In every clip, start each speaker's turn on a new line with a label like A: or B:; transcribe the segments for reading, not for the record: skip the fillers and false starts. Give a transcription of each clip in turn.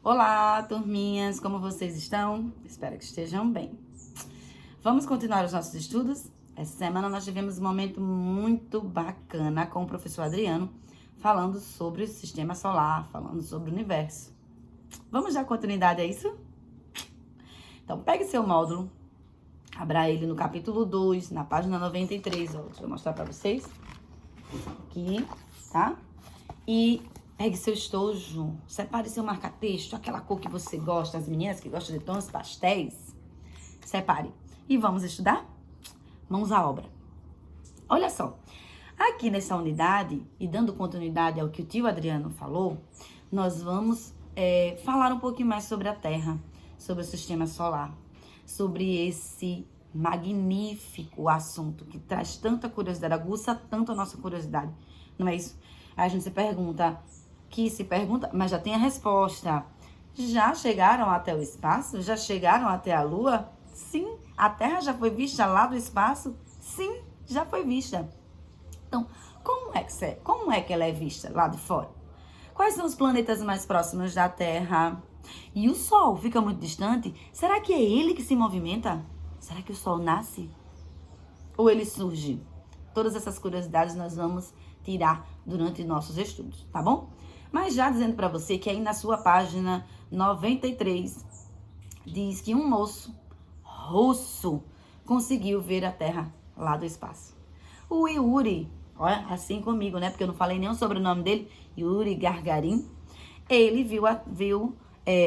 A: Olá, turminhas, como vocês estão? Espero que estejam bem. Vamos continuar os nossos estudos? Essa semana nós tivemos um momento muito bacana com o professor Adriano, falando sobre o sistema solar, falando sobre o universo. Vamos dar continuidade a isso? Então, pegue seu módulo, abra ele no capítulo 2, na página 93, ó, deixa eu mostrar pra vocês. Aqui, tá? E pegue seu estojo, separe seu marca-texto, aquela cor que você gosta, as meninas que gostam de tons pastéis. Separe. E vamos estudar? Mãos à obra. Olha só, aqui nessa unidade, e dando continuidade ao que o tio Adriano falou, nós vamos falar um pouquinho mais sobre a Terra, sobre o sistema solar, sobre esse magnífico assunto que traz tanta curiosidade, aguça tanto a nossa curiosidade, não é isso? Aí a gente se pergunta, mas já tem a resposta. Já chegaram até o espaço? Já chegaram até a Lua? Sim. A Terra já foi vista lá do espaço? Sim, já foi vista. Então, como é que ela é vista lá de fora? Quais são os planetas mais próximos da Terra? E o Sol fica muito distante? Será que é ele que se movimenta? Será que o Sol nasce? Ou ele surge? Todas essas curiosidades nós vamos tirar durante nossos estudos, tá bom? Mas já dizendo para você que aí na sua página 93 diz que um moço russo conseguiu ver a Terra lá do espaço. O Yuri, olha, assim comigo, né? Porque eu não falei nem sobre o nome dele, Yuri Gagarin. Ele viu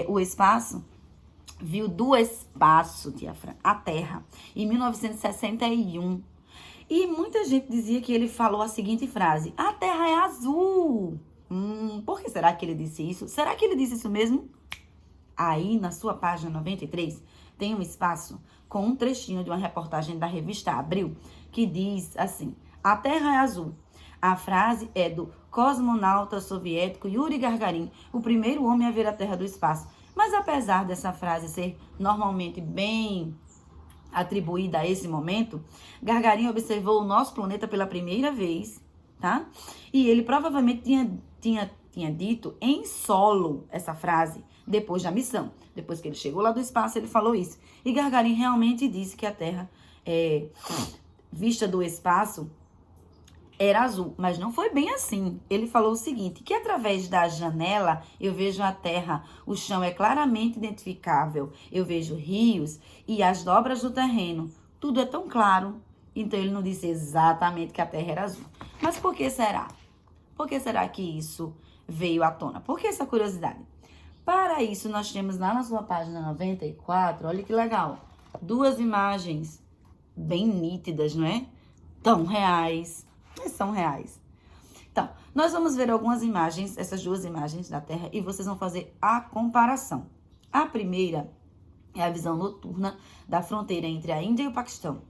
A: o espaço, viu do espaço, tia Fran, a Terra, em 1961. E muita gente dizia que ele falou a seguinte frase: a Terra é azul. Por que será que ele disse isso? Será que ele disse isso mesmo? Aí, na sua página 93, tem um espaço com um trechinho de uma reportagem da revista Abril, que diz assim: a Terra é azul. A frase é do cosmonauta soviético Yuri Gagarin, o primeiro homem a ver a Terra do espaço. Mas apesar dessa frase ser normalmente bem atribuída a esse momento, Gagarin observou o nosso planeta pela primeira vez, tá? E ele provavelmente tinha dito em solo essa frase depois da missão. Depois que ele chegou lá do espaço, ele falou isso. E Gagarin realmente disse que a Terra, vista do espaço, era azul, mas não foi bem assim. Ele falou o seguinte, que através da janela eu vejo a Terra, o chão é claramente identificável, eu vejo rios e as dobras do terreno, tudo é tão claro. Então ele não disse exatamente que a Terra era azul. Mas por que será? Por que será que isso veio à tona? Por que essa curiosidade? Para isso nós temos lá na sua página 94, olha que legal, duas imagens bem nítidas, não é? Tão reais. Mas são reais. Então, nós vamos ver algumas imagens, essas duas imagens da Terra, e vocês vão fazer a comparação. A primeira é a visão noturna da fronteira entre a Índia e o Paquistão,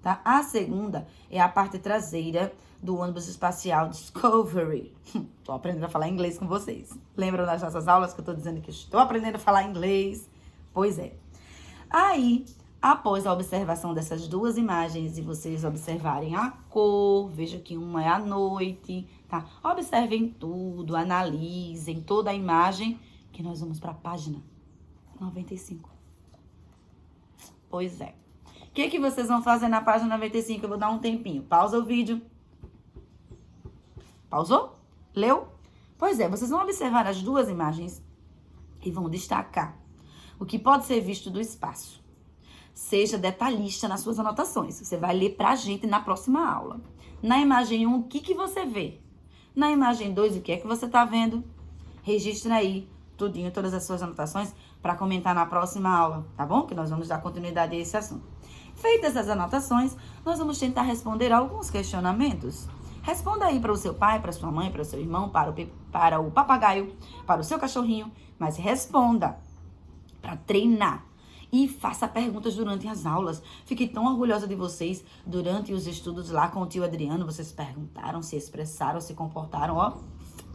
A: tá? A segunda é a parte traseira do ônibus espacial Discovery. Tô aprendendo a falar inglês com vocês. Lembram das nossas aulas que eu tô dizendo que estou aprendendo a falar inglês? Pois é. Aí, após a observação dessas duas imagens e vocês observarem a cor, veja que uma é à noite, tá? Observem tudo, analisem toda a imagem, que nós vamos para a página 95. Pois é. O que vocês vão fazer na página 95? Eu vou dar um tempinho. Pausa o vídeo. Pausou? Leu? Pois é, vocês vão observar as duas imagens e vão destacar o que pode ser visto do espaço. Seja detalhista nas suas anotações. Você vai ler pra gente na próxima aula. Na imagem 1, o que você vê? Na imagem 2, o que é que você tá vendo? Registra aí tudinho, todas as suas anotações para comentar na próxima aula, tá bom? Que nós vamos dar continuidade a esse assunto. Feitas as anotações, nós vamos tentar responder alguns questionamentos. Responda aí para o seu pai, para sua mãe, para o seu irmão, para o papagaio, para o seu cachorrinho, mas responda para treinar. E faça perguntas durante as aulas. Fiquei tão orgulhosa de vocês durante os estudos lá com o tio Adriano. Vocês perguntaram, se expressaram, se comportaram, ó,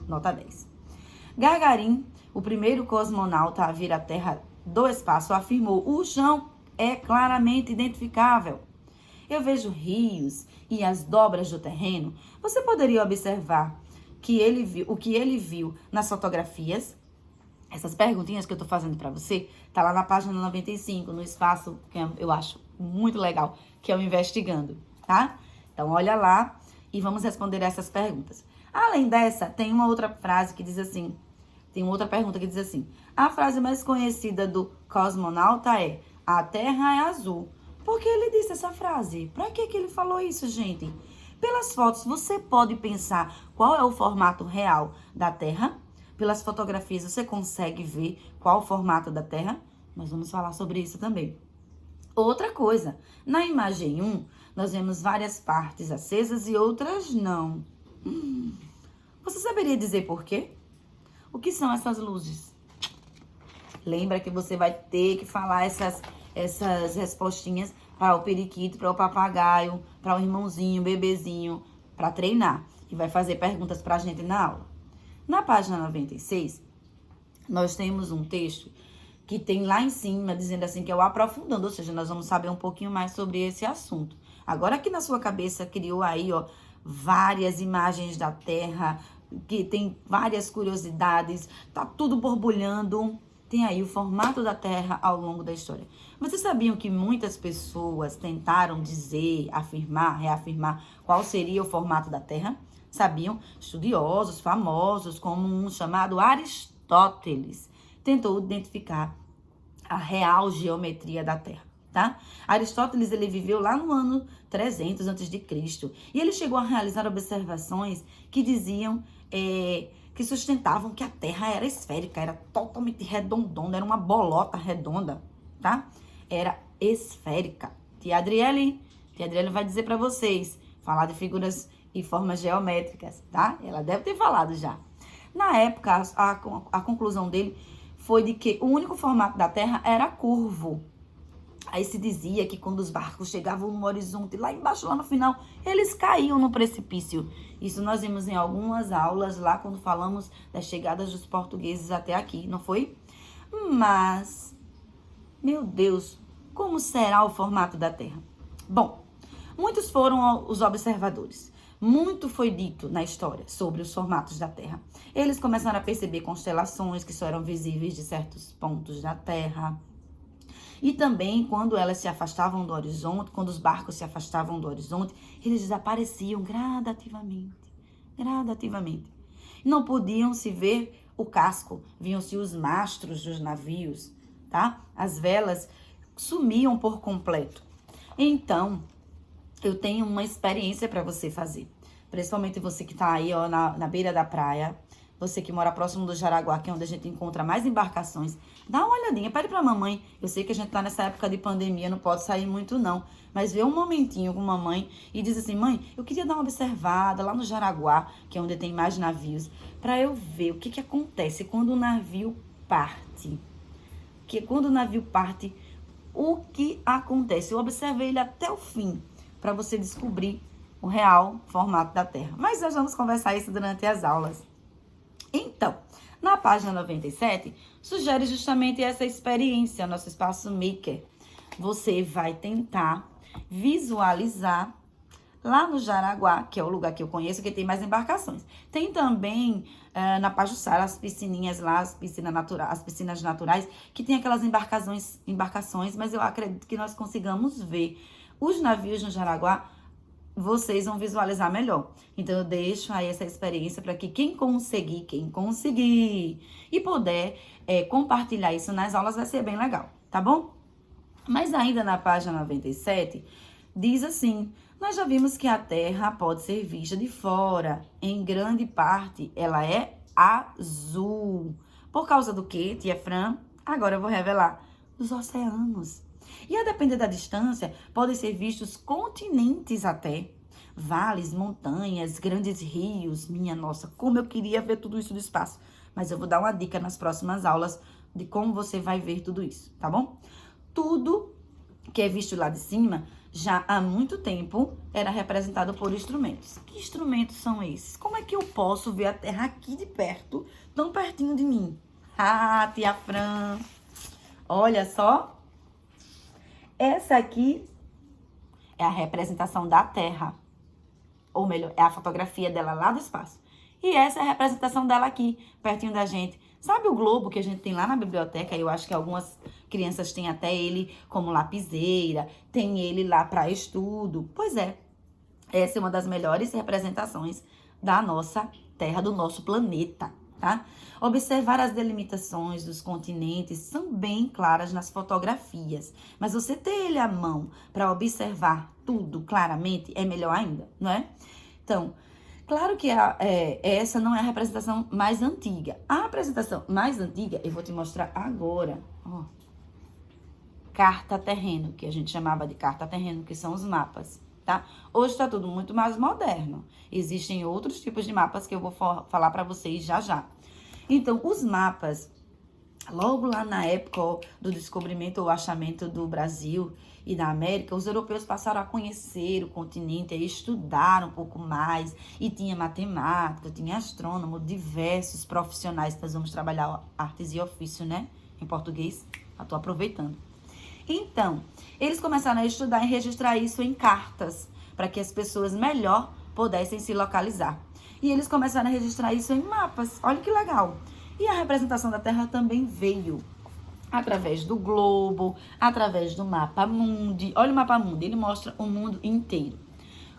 A: nota 10. Gagarin, o primeiro cosmonauta a vir à Terra do espaço, afirmou: o chão é claramente identificável. Eu vejo rios e as dobras do terreno. Você poderia observar o que ele viu nas fotografias? Essas perguntinhas que eu tô fazendo pra você, tá lá na página 95, no espaço que eu acho muito legal, que é o Investigando, tá? Então, olha lá e vamos responder essas perguntas. Além dessa, tem uma outra frase que diz assim, tem uma outra pergunta que diz assim, a frase mais conhecida do cosmonauta é, a Terra é azul. Por que ele disse essa frase? Pra que ele falou isso, gente? Pelas fotos, você pode pensar qual é o formato real da Terra? Pelas fotografias, você consegue ver qual o formato da Terra? Nós vamos falar sobre isso também. Outra coisa, na imagem 1, nós vemos várias partes acesas e outras não. Você saberia dizer por quê? O que são essas luzes? Lembra que você vai ter que falar essas respostinhas para o periquito, para o papagaio, para o irmãozinho, bebezinho, para treinar. E vai fazer perguntas para a gente na aula. Na página 96, nós temos um texto que tem lá em cima, dizendo assim, que é o aprofundando, ou seja, nós vamos saber um pouquinho mais sobre esse assunto. Agora que na sua cabeça criou aí, ó, várias imagens da Terra, que tem várias curiosidades, tá tudo borbulhando, tem aí o formato da Terra ao longo da história. Vocês sabiam que muitas pessoas tentaram dizer, afirmar, reafirmar qual seria o formato da Terra? Sabiam? Estudiosos famosos, como um chamado Aristóteles, tentou identificar a real geometria da Terra, tá? Aristóteles, ele viveu lá no ano 300 a.C. E ele chegou a realizar observações que diziam, que sustentavam que a Terra era esférica, era totalmente redondona, era uma bolota redonda, tá? Era esférica. Tia Adriele vai dizer para vocês, falar de figuras e formas geométricas, tá? Ela deve ter falado já. Na época, a conclusão dele foi de que o único formato da Terra era curvo. Aí se dizia que quando os barcos chegavam no horizonte, lá embaixo, lá no final, eles caíam no precipício. Isso nós vimos em algumas aulas lá, quando falamos das chegadas dos portugueses até aqui, não foi? Mas, meu Deus, como será o formato da Terra? Bom, muitos foram os observadores. Muito foi dito na história sobre os formatos da Terra. Eles começaram a perceber constelações que só eram visíveis de certos pontos da Terra. E também, quando elas se afastavam do horizonte, quando os barcos se afastavam do horizonte, eles desapareciam gradativamente. Não podiam se ver o casco, viam-se os mastros dos navios, tá? As velas sumiam por completo. Então, eu tenho uma experiência para você fazer. Principalmente você que está aí, ó, na beira da praia. Você que mora próximo do Jaraguá, que é onde a gente encontra mais embarcações. Dá uma olhadinha, pede pra mamãe. Eu sei que a gente tá nessa época de pandemia, não pode sair muito não. Mas vê um momentinho com mamãe e diz assim, mãe, eu queria dar uma observada lá no Jaraguá, que é onde tem mais navios, para eu ver o que acontece quando o navio parte. Que quando o navio parte, o que acontece? Eu observei ele até o fim, para você descobrir o real formato da Terra. Mas nós vamos conversar isso durante as aulas. Então, na página 97, sugere justamente essa experiência, nosso espaço maker. Você vai tentar visualizar lá no Jaraguá, que é o lugar que eu conheço, que tem mais embarcações. Tem também na Pajuçara as piscininhas lá, as piscinas naturais, que tem aquelas embarcações, mas eu acredito que nós consigamos ver os navios no Jaraguá. Vocês vão visualizar melhor. Então, eu deixo aí essa experiência para que quem conseguir e puder compartilhar isso nas aulas, vai ser bem legal, tá bom? Mas ainda na página 97, diz assim, nós já vimos que a Terra pode ser vista de fora. Em grande parte, ela é azul. Por causa do quê, tia Fran? Agora eu vou revelar. Dos oceanos. E a depender da distância, podem ser vistos continentes até. Vales, montanhas, grandes rios. Minha nossa, como eu queria ver tudo isso do espaço. Mas eu vou dar uma dica nas próximas aulas de como você vai ver tudo isso, tá bom? Tudo que é visto lá de cima, já há muito tempo, era representado por instrumentos. Que instrumentos são esses? Como é que eu posso ver a Terra aqui de perto, tão pertinho de mim? Ah, tia Fran, olha só. Essa aqui é a representação da Terra. Ou melhor, é a fotografia dela lá do espaço. E essa é a representação dela aqui, pertinho da gente, Sabe o globo que a gente tem lá na biblioteca? Eu acho que algumas crianças têm até ele como lapiseira, tem ele lá para estudo. Pois é, essa é uma das melhores representações da nossa Terra, do nosso planeta, tá? Observar as delimitações dos continentes são bem claras nas fotografias, mas você ter ele à mão para observar tudo claramente é melhor ainda, não é? Então, claro que essa não é a representação mais antiga. A representação mais antiga, eu vou te mostrar agora, ó. Carta terreno, que a gente chamava de carta terreno, que são os mapas, tá? Hoje está tudo muito mais moderno. Existem outros tipos de mapas que eu vou falar para vocês já já. Então, os mapas, logo lá na época do descobrimento ou achamento do Brasil e da América, os europeus passaram a conhecer o continente, a estudar um pouco mais, e tinha matemática, tinha astrônomo, diversos profissionais. Nós vamos trabalhar artes e ofício, né? Em português, eu tô aproveitando. Então, eles começaram a estudar e registrar isso em cartas, para que as pessoas melhor pudessem se localizar. E eles começaram a registrar isso em mapas. Olha que legal. E a representação da Terra também veio através do globo, através do mapa mundi. Olha o mapa mundi, ele mostra o mundo inteiro.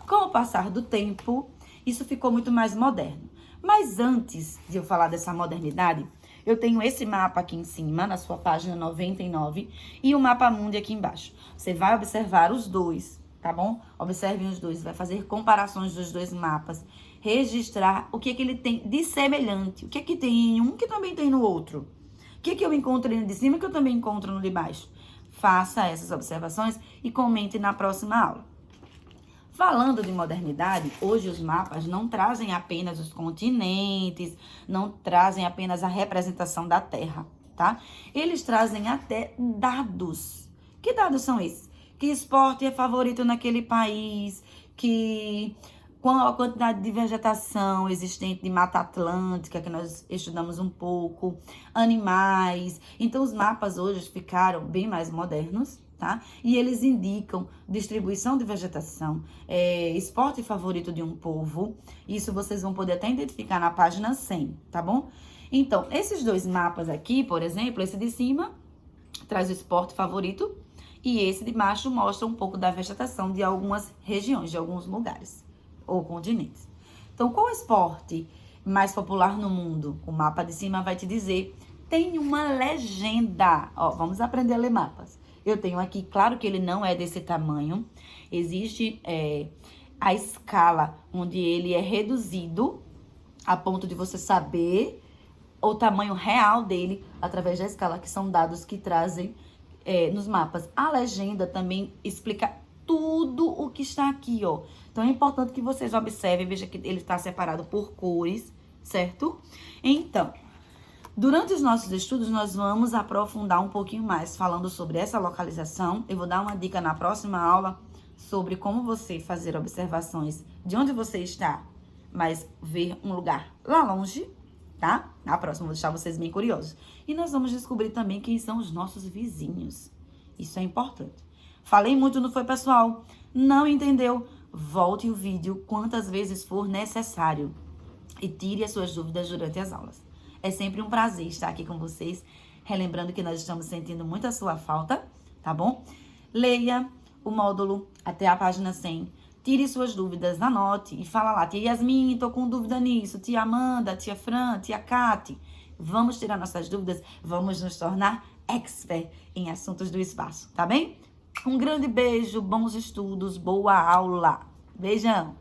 A: Com o passar do tempo, isso ficou muito mais moderno. Mas antes de eu falar dessa modernidade, eu tenho esse mapa aqui em cima, na sua página 99, e o mapa mundi aqui embaixo. Você vai observar os dois, tá bom? Observem os dois, vai fazer comparações dos dois mapas, registrar o que ele tem de semelhante, o que tem em um que também tem no outro. O que eu encontro no de cima que eu também encontro no de baixo. Faça essas observações e comente na próxima aula. Falando de modernidade, hoje os mapas não trazem apenas os continentes, não trazem apenas a representação da Terra, tá? Eles trazem até dados. Que dados são esses? Que esporte é favorito naquele país, qual a quantidade de vegetação existente de Mata Atlântica, que nós estudamos um pouco, animais. Então, os mapas hoje ficaram bem mais modernos, tá? E eles indicam distribuição de vegetação, esporte favorito de um povo. Isso vocês vão poder até identificar na página 100, tá bom? Então, esses dois mapas aqui, por exemplo, esse de cima traz o esporte favorito e esse de baixo mostra um pouco da vegetação de algumas regiões, de alguns lugares ou continentes. Então, qual esporte mais popular no mundo? O mapa de cima vai te dizer. Tem uma legenda. Ó, vamos aprender a ler mapas. Eu tenho aqui, claro que ele não é desse tamanho. Existe a escala onde ele é reduzido a ponto de você saber o tamanho real dele através da escala, que são dados que trazem nos mapas. A legenda também explica tudo o que está aqui, ó. Então, é importante que vocês observem, veja que ele está separado por cores, certo? Então, durante os nossos estudos, nós vamos aprofundar um pouquinho mais falando sobre essa localização. Eu vou dar uma dica na próxima aula sobre como você fazer observações de onde você está, mas ver um lugar lá longe, tá? Na próxima, vou deixar vocês bem curiosos. E nós vamos descobrir também quem são os nossos vizinhos. Isso é importante. Falei muito, não foi, pessoal? Não entendeu? Volte o vídeo quantas vezes for necessário e tire as suas dúvidas durante as aulas. É sempre um prazer estar aqui com vocês, relembrando que nós estamos sentindo muito a sua falta, tá bom? Leia o módulo até a página 100, tire suas dúvidas, anote e fala lá, tia Yasmin, tô com dúvida nisso, tia Amanda, tia Fran, tia Kati. Vamos tirar nossas dúvidas, vamos nos tornar expert em assuntos do espaço, tá bem? Um grande beijo, bons estudos, boa aula. Beijão!